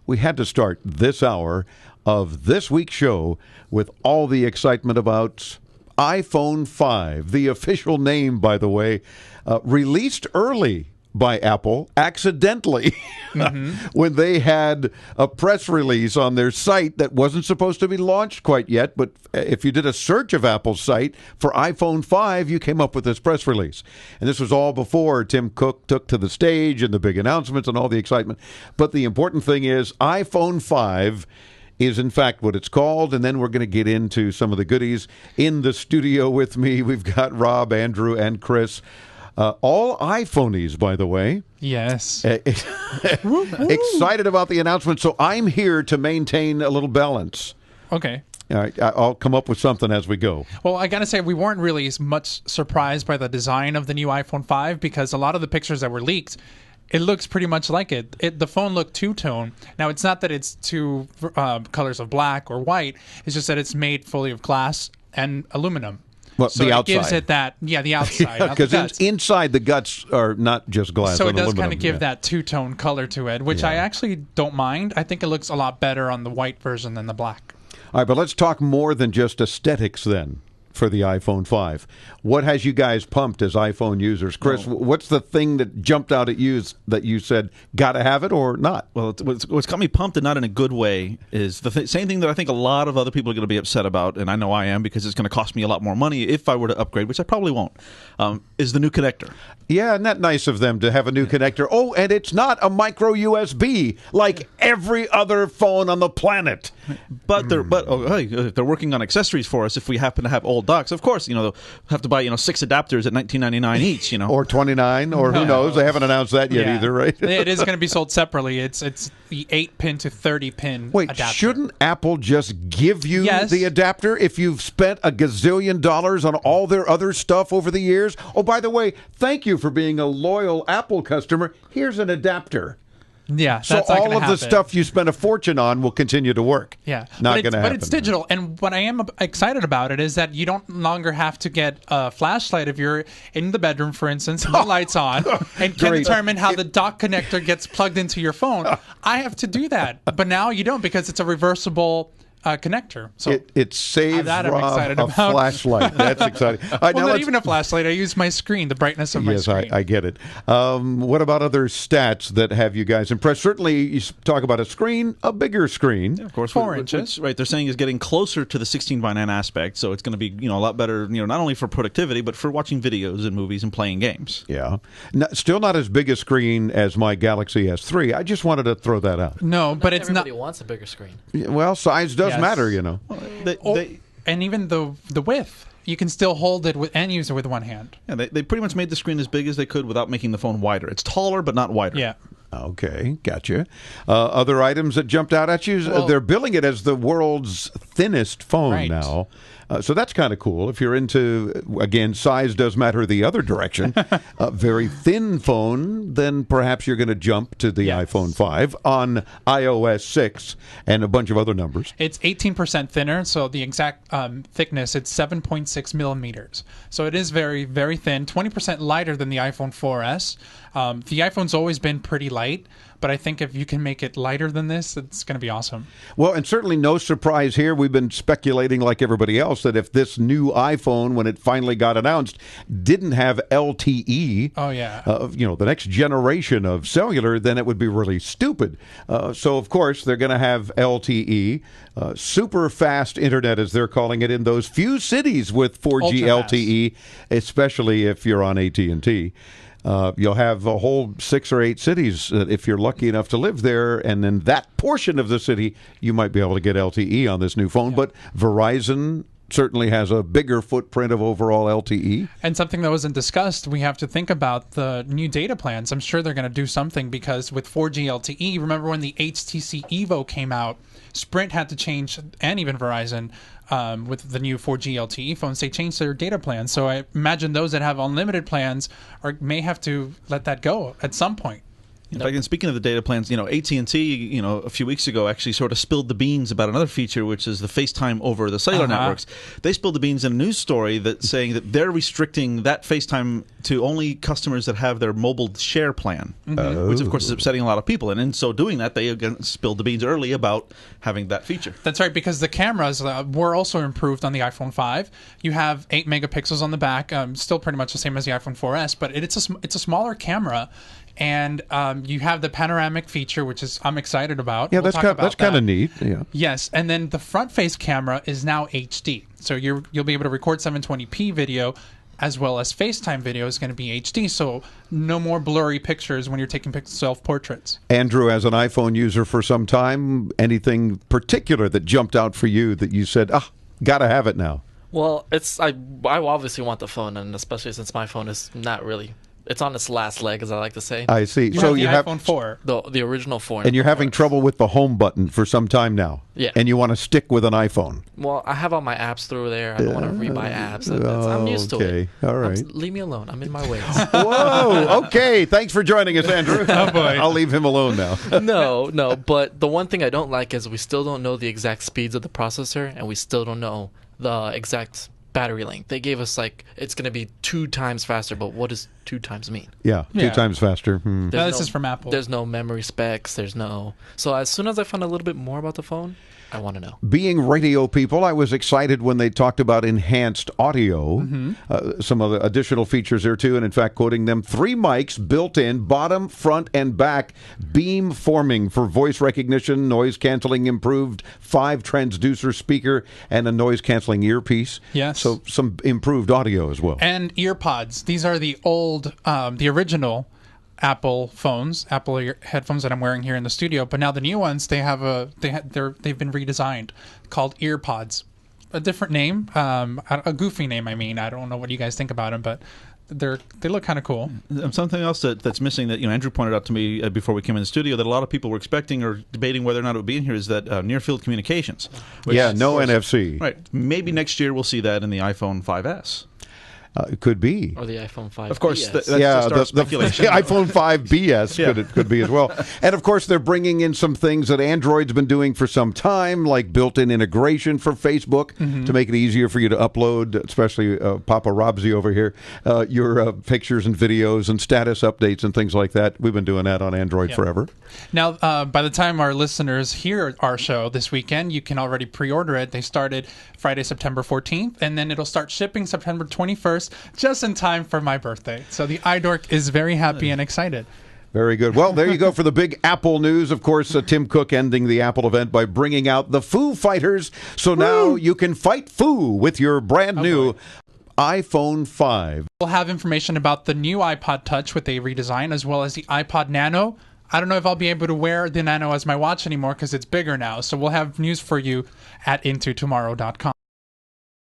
we had to start this hour of this week's show with all the excitement about iPhone 5, the official name, by the way, released early by Apple accidentally when they had a press release on their site that wasn't supposed to be launched quite yet. But if you did a search of Apple's site for iPhone 5, you came up with this press release. And this was all before Tim Cook took to the stage and the big announcements and all the excitement. But the important thing is iPhone 5 is in fact what it's called, and then we're going to get into some of the goodies. In the studio with me, we've got Rob, Andrew, and Chris. All iPhonies, by the way. Yes. Excited about the announcement, so I'm here to maintain a little balance. Okay. All right, I'll come up with something as we go. Well, I got to say, we weren't really as much surprised by the design of the new iPhone 5 because a lot of the pictures that were leaked, it looks pretty much like it. The phone looked two-tone. Now, it's not that it's two colors of black or white. It's just that it's made fully of glass and aluminum. Well, so the outside. it gives it that, the outside. Because inside the guts are not just glass. So it does aluminum. kind of give that two-tone color to it, which I actually don't mind. I think it looks a lot better on the white version than the black. All right, but let's talk more than just aesthetics then for the iPhone 5. What has you guys pumped as iPhone users? Chris, what's the thing that jumped out at you that you said, gotta have it or not? Well, what's got me pumped and not in a good way is the same thing that I think a lot of other people are going to be upset about, and I know I am because it's going to cost me a lot more money if I were to upgrade, which I probably won't, is the new connector. Yeah, isn't that nice of them to have a new connector? Oh, and it's not a micro USB like every other phone on the planet. But they're working on accessories for us if we happen to have old docks. Of course, they'll have to buy 6 adapters at $19.99 each. Or 29, or who knows? They haven't announced that yet either, right? It is going to be sold separately. It's the 8-pin to 30-pin adapter. Shouldn't Apple just give you the adapter if you've spent a gazillion dollars on all their other stuff over the years? Oh, by the way, thank you for being a loyal Apple customer. Here's an adapter. Yeah, so all of the stuff you spent a fortune on will continue to work. Yeah, not going to happen. But it's digital, and what I am excited about it is that you don't longer have to get a flashlight if you're in the bedroom, for instance, no lights on, and can determine how the dock connector gets plugged into your phone. I have to do that, but now you don't because it's a reversible connector. So it saves that Rob a flashlight. That's exciting. Well, not even a flashlight. I use my screen, the brightness of my screen. Yes, I get it. What about other stats that have you guys impressed? Certainly, you talk about a bigger screen. Yeah, of course, 4 inches. Right, they're saying is getting closer to the 16:9 aspect, so it's going to be a lot better. Not only for productivity, but for watching videos and movies and playing games. Yeah, still not as big a screen as my Galaxy S3. I just wanted to throw that out. No, but it's not. Everybody wants a bigger screen. Well, size does matter, and even the width. You can still hold it and use it with one hand. Yeah, they pretty much made the screen as big as they could without making the phone wider. It's taller, but not wider. Yeah. Okay, gotcha. Other items that jumped out at you? They're billing it as the world's thinnest phone now. So that's kind of cool. If you're into, again, size does matter the other direction, a very thin phone, then perhaps you're going to jump to the iPhone 5 on iOS 6 and a bunch of other numbers. It's 18% thinner, so the exact thickness, it's 7.6 millimeters. So it is very, very thin, 20% lighter than the iPhone 4S. The iPhone's always been pretty light, but I think if you can make it lighter than this, it's going to be awesome. Well, and certainly no surprise here. We've been speculating like everybody else that if this new iPhone, when it finally got announced, didn't have LTE, the next generation of cellular, then it would be really stupid. So, of course, they're going to have LTE, super fast internet, as they're calling it, in those few cities with 4G LTE, especially if you're on AT&T. You'll have a whole 6 or 8 cities if you're lucky enough to live there, and in that portion of the city, you might be able to get LTE on this new phone. But Verizon certainly has a bigger footprint of overall LTE. And something that wasn't discussed, we have to think about the new data plans. I'm sure they're going to do something because with 4G LTE, remember when the HTC Evo came out, Sprint had to change, and even Verizon, with the new 4G LTE phones, they changed their data plans. So I imagine those that have unlimited plans may have to let that go at some point. In fact, and speaking of the data plans, AT&T, a few weeks ago actually sort of spilled the beans about another feature, which is the FaceTime over the cellular networks. They spilled the beans in a news story saying that they're restricting that FaceTime to only customers that have their mobile share plan, which of course is upsetting a lot of people. And in so doing that, they again spilled the beans early about having that feature. That's right, because the cameras were also improved on the iPhone 5. You have 8 megapixels on the back, still pretty much the same as the iPhone 4S, but it's a smaller camera. And you have the panoramic feature, which I'm excited about. Yeah, that's kind of neat. Yeah. Yes, and then the front-face camera is now HD, so you'll be able to record 720p video, as well as FaceTime video is going to be HD. So no more blurry pictures when you're taking self-portraits. Andrew, as an iPhone user for some time, anything particular that jumped out for you that you said, gotta have it now? Well, I obviously want the phone, and especially since my phone is not really. It's on its last leg, as I like to say. I see. So you have the iPhone 4. The original 4. And you're having trouble with the home button for some time now. Yeah. And you want to stick with an iPhone. Well, I have all my apps through there. I don't want to rebuy apps. I'm used to it. Okay. All right. Leave me alone. I'm in my ways. Whoa. Okay. Thanks for joining us, Andrew. Oh, boy. I'll leave him alone now. No. But the one thing I don't like is we still don't know the exact speeds of the processor, and we still don't know the exact battery length. They gave us it's going to be 2 times faster, but what does 2 times mean? Yeah, 2 times faster. No, this is from Apple. There's no memory specs. So as soon as I find a little bit more about the phone, I want to know. Being radio people, I was excited when they talked about enhanced audio, some other additional features there too, and in fact, quoting them, 3 mics built in, bottom, front, and back, beam forming for voice recognition, noise canceling improved, 5 transducer speaker, and a noise canceling earpiece. Yes. So some improved audio as well. And earpods. These are the old, the original Apple headphones that I'm wearing here in the studio, but now the new ones they've been redesigned, called earpods. A different name, a goofy name. I mean, I don't know what you guys think about them, but they look kind of cool. Something else that's missing that Andrew pointed out to me before we came in the studio that a lot of people were expecting or debating whether or not it would be in here is that near field communications. No NFC. Right. Maybe next year we'll see that in the iPhone 5S. It could be. Or the iPhone 5. Of course, BS. the iPhone 5 BS could be as well. And of course, they're bringing in some things that Android's been doing for some time, like built-in integration for Facebook to make it easier for you to upload, especially Papa Robsy over here, your pictures and videos and status updates and things like that. We've been doing that on Android forever. Now, by the time our listeners hear our show this weekend, you can already pre-order it. They started Friday, September 14th, and then it'll start shipping September 21st, just in time for my birthday. So the iDork is very happy and excited. Very good. Well, there you go for the big Apple news. Of course, Tim Cook ending the Apple event by bringing out the Foo Fighters. So now you can fight Foo with your brand new iPhone 5. We'll have information about the new iPod Touch with a redesign, as well as the iPod Nano. I don't know if I'll be able to wear the Nano as my watch anymore because it's bigger now. So we'll have news for you at intotomorrow.com.